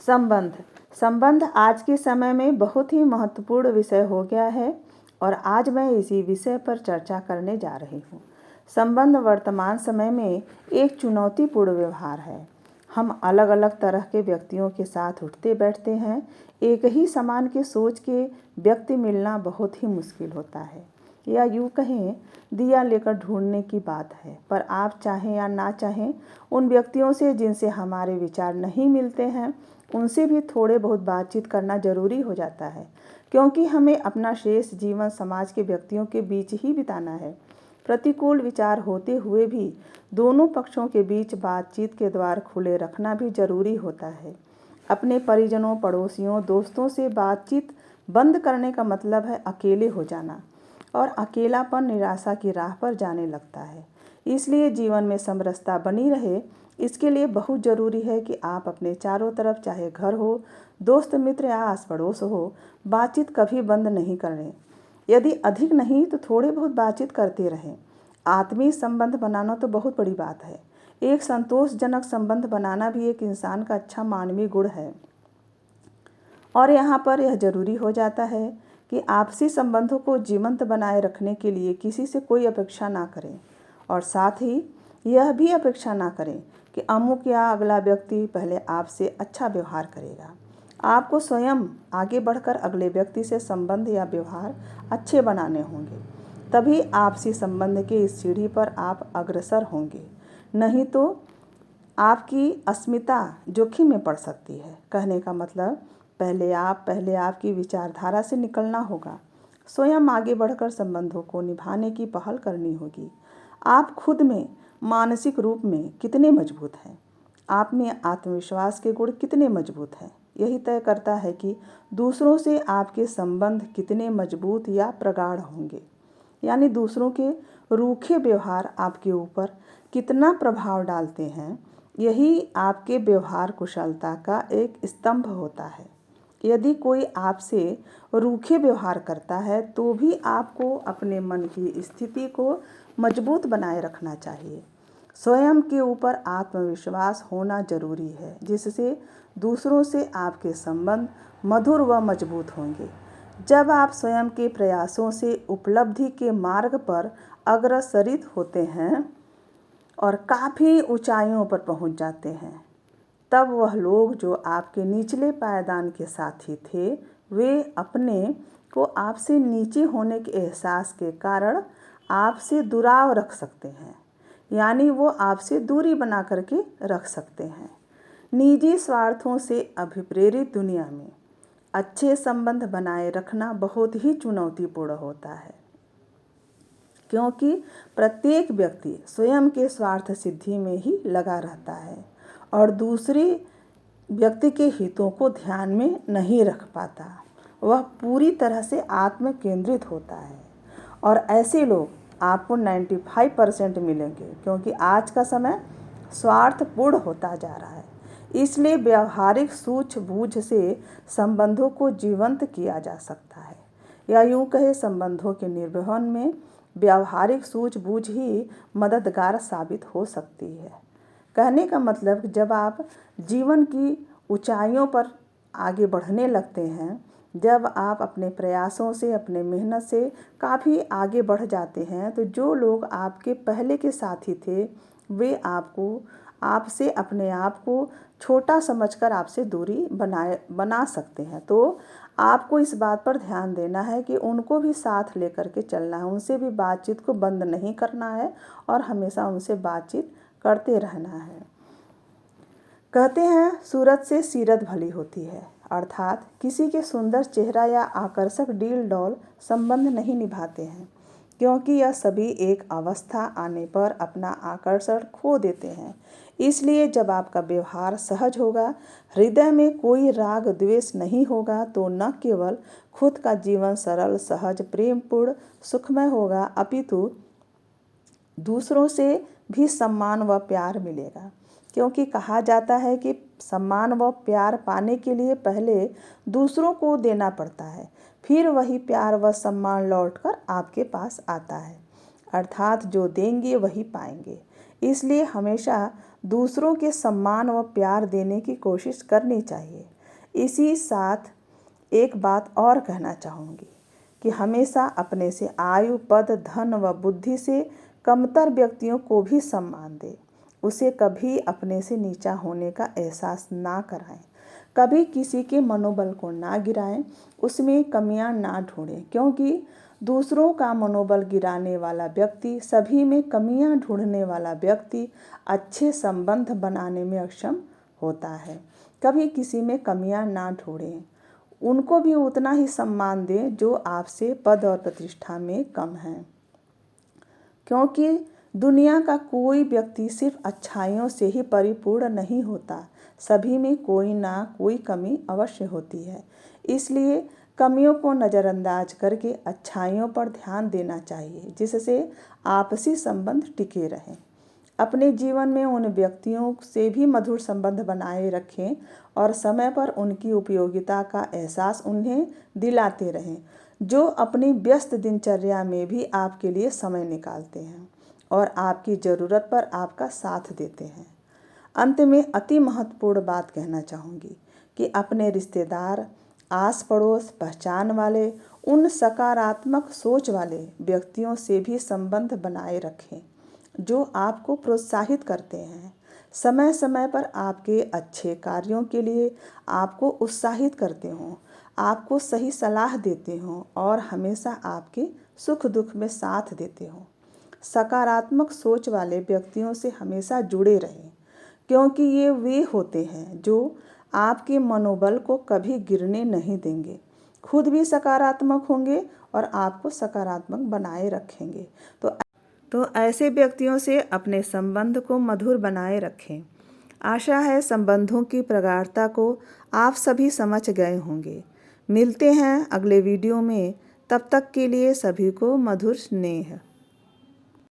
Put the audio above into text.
संबंध संबंध आज के समय में बहुत ही महत्वपूर्ण विषय हो गया है और आज मैं इसी विषय पर चर्चा करने जा रही हूँ। संबंध वर्तमान समय में एक चुनौतीपूर्ण व्यवहार है। हम अलग अलग तरह के व्यक्तियों के साथ उठते बैठते हैं। एक ही समान के सोच के व्यक्ति मिलना बहुत ही मुश्किल होता है, या यूँ कहें दिया लेकर ढूंढने की बात है। पर आप चाहें या ना चाहें, उन व्यक्तियों से जिनसे हमारे विचार नहीं मिलते हैं उनसे भी थोड़े बहुत बातचीत करना ज़रूरी हो जाता है, क्योंकि हमें अपना शेष जीवन समाज के व्यक्तियों के बीच ही बिताना है। प्रतिकूल विचार होते हुए भी दोनों पक्षों के बीच बातचीत के द्वार खुले रखना भी जरूरी होता है। अपने परिजनों, पड़ोसियों, दोस्तों से बातचीत बंद करने का मतलब है अकेले हो जाना, और अकेलापन निराशा की राह पर जाने लगता है। इसलिए जीवन में समरसता बनी रहे, इसके लिए बहुत ज़रूरी है कि आप अपने चारों तरफ, चाहे घर हो, दोस्त मित्र या आस पड़ोस हो, बातचीत कभी बंद नहीं करें। यदि अधिक नहीं तो थोड़े बहुत बातचीत करते रहें। आत्मीय संबंध बनाना तो बहुत बड़ी बात है। एक संतोषजनक संबंध बनाना भी एक इंसान का अच्छा मानवीय गुण है। और यहाँ पर यह जरूरी हो जाता है कि आपसी संबंधों को जीवंत बनाए रखने के लिए किसी से कोई अपेक्षा ना करें, और साथ ही यह भी अपेक्षा ना करें कि अमुक या अगला व्यक्ति पहले आपसे अच्छा व्यवहार करेगा। आपको स्वयं आगे बढ़कर अगले व्यक्ति से संबंध या व्यवहार अच्छे बनाने होंगे, तभी आपसी संबंध के इस सीढ़ी पर आप अग्रसर होंगे। नहीं तो आपकी अस्मिता जोखिम में पड़ सकती है। कहने का मतलब पहले आपकी विचारधारा से निकलना होगा। स्वयं आगे बढ़कर संबंधों को निभाने की पहल करनी होगी। आप खुद में मानसिक रूप में कितने मजबूत हैं, आप में आत्मविश्वास के गुण कितने मजबूत हैं, यही तय करता है कि दूसरों से आपके संबंध कितने मजबूत या प्रगाढ़ होंगे। यानी दूसरों के रूखे व्यवहार आपके ऊपर कितना प्रभाव डालते हैं, यही आपके व्यवहार कुशलता का एक स्तंभ होता है। यदि कोई आपसे रूखे व्यवहार करता है तो भी आपको अपने मन की स्थिति को मजबूत बनाए रखना चाहिए। स्वयं के ऊपर आत्मविश्वास होना जरूरी है, जिससे दूसरों से आपके संबंध मधुर व मजबूत होंगे। जब आप स्वयं के प्रयासों से उपलब्धि के मार्ग पर अग्रसरित होते हैं और काफ़ी ऊंचाइयों पर पहुंच जाते हैं, तब वह लोग जो आपके निचले पायदान के साथी थे, वे अपने को आपसे नीचे होने के एहसास के कारण आपसे दुराव रख सकते हैं। यानी वो आपसे दूरी बना करके रख सकते हैं। निजी स्वार्थों से अभिप्रेरित दुनिया में अच्छे संबंध बनाए रखना बहुत ही चुनौतीपूर्ण होता है, क्योंकि प्रत्येक व्यक्ति स्वयं के स्वार्थ सिद्धि में ही लगा रहता है और दूसरे व्यक्ति के हितों को ध्यान में नहीं रख पाता। वह पूरी तरह से आत्म केंद्रित होता है, और ऐसे लोग आपको 95% मिलेंगे, क्योंकि आज का समय स्वार्थपूर्ण होता जा रहा है। इसलिए व्यावहारिक सूझबूझ से संबंधों को जीवंत किया जा सकता है, या यूँ कहे संबंधों के निर्वहन में व्यावहारिक सूझबूझ ही मददगार साबित हो सकती है। कहने का मतलब जब आप जीवन की ऊंचाइयों पर आगे बढ़ने लगते हैं, जब आप अपने प्रयासों से, अपने मेहनत से काफ़ी आगे बढ़ जाते हैं, तो जो लोग आपके पहले के साथी थे वे आपसे अपने आप को छोटा समझकर आपसे दूरी बना सकते हैं। तो आपको इस बात पर ध्यान देना है कि उनको भी साथ लेकर के चलना है, उनसे भी बातचीत को बंद नहीं करना है और हमेशा उनसे बातचीत करते रहना है। कहते हैं सूरत से सीरत भली होती है, अर्थात किसी के सुंदर चेहरा या आकर्षक डील डॉल संबंध नहीं निभाते हैं, क्योंकि यह सभी एक अवस्था आने पर अपना आकर्षण खो देते हैं। इसलिए जब आपका व्यवहार सहज होगा, हृदय में कोई राग द्वेष नहीं होगा, तो न केवल खुद का जीवन सरल, सहज, प्रेमपूर्ण, सुखमय होगा, अपितु दूसरों से भी सम्मान व प्यार मिलेगा। क्योंकि कहा जाता है कि सम्मान व प्यार पाने के लिए पहले दूसरों को देना पड़ता है, फिर वही प्यार व सम्मान लौटकर आपके पास आता है। अर्थात जो देंगे वही पाएंगे। इसलिए हमेशा दूसरों के सम्मान व प्यार देने की कोशिश करनी चाहिए। इसी साथ एक बात और कहना चाहूँगी कि हमेशा अपने से आयु, पद, धन व बुद्धि से कमतर व्यक्तियों को भी सम्मान दें। उसे कभी अपने से नीचा होने का एहसास ना कराएं। कभी किसी के मनोबल को ना गिराएं, उसमें कमियां ना ढूंढें, क्योंकि दूसरों का मनोबल गिराने वाला व्यक्ति, सभी में कमियां ढूंढने वाला व्यक्ति अच्छे संबंध बनाने में अक्षम होता है। कभी किसी में कमियां ना ढूंढें, उनको भी उतना ही सम्मान दें जो आपसे पद और प्रतिष्ठा में कम है, क्योंकि दुनिया का कोई व्यक्ति सिर्फ अच्छाइयों से ही परिपूर्ण नहीं होता। सभी में कोई ना कोई कमी अवश्य होती है। इसलिए कमियों को नज़रअंदाज करके अच्छाइयों पर ध्यान देना चाहिए, जिससे आपसी संबंध टिके रहें। अपने जीवन में उन व्यक्तियों से भी मधुर संबंध बनाए रखें और समय पर उनकी उपयोगिता का एहसास उन्हें दिलाते रहें, जो अपनी व्यस्त दिनचर्या में भी आपके लिए समय निकालते हैं और आपकी ज़रूरत पर आपका साथ देते हैं। अंत में अति महत्वपूर्ण बात कहना चाहूँगी कि अपने रिश्तेदार, आस पड़ोस, पहचान वाले, उन सकारात्मक सोच वाले व्यक्तियों से भी संबंध बनाए रखें जो आपको प्रोत्साहित करते हैं, समय समय पर आपके अच्छे कार्यों के लिए आपको उत्साहित करते हों, आपको सही सलाह देते हों और हमेशा आपके सुख दुख में साथ देते हों। सकारात्मक सोच वाले व्यक्तियों से हमेशा जुड़े रहें, क्योंकि ये वे होते हैं जो आपके मनोबल को कभी गिरने नहीं देंगे, खुद भी सकारात्मक होंगे और आपको सकारात्मक बनाए रखेंगे। तो ऐसे व्यक्तियों से अपने संबंध को मधुर बनाए रखें। आशा है संबंधों की प्रगाढ़ता को आप सभी समझ गए होंगे। मिलते हैं अगले वीडियो में, तब तक के लिए सभी को मधुर स्नेह।